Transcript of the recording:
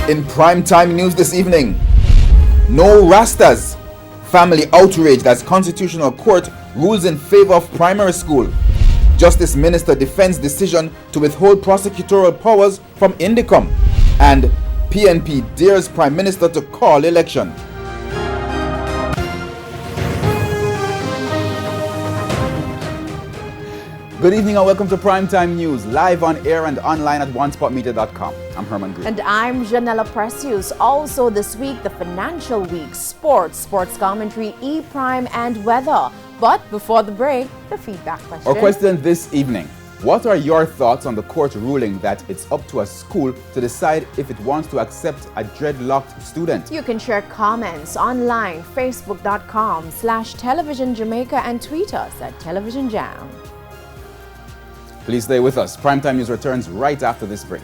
In primetime news this evening, no Rastas. Family outraged as Constitutional Court rules in favor of primary school. Justice Minister defends decision to withhold prosecutorial powers from Indicom. And PNP dares Prime Minister to call election. Good evening and welcome to Primetime News, live on air and online at onespotmedia.com. I'm Herman Green. And I'm Janella Precious. Also this week, the financial week, sports commentary, e-prime and weather. But before the break, the feedback question. Our question this evening: what are your thoughts on the court ruling that it's up to a school to decide if it wants to accept a dreadlocked student? You can share comments online, facebook.com/television Jamaica and tweet us at Television Jam. Please stay with us. Primetime News returns right after this break.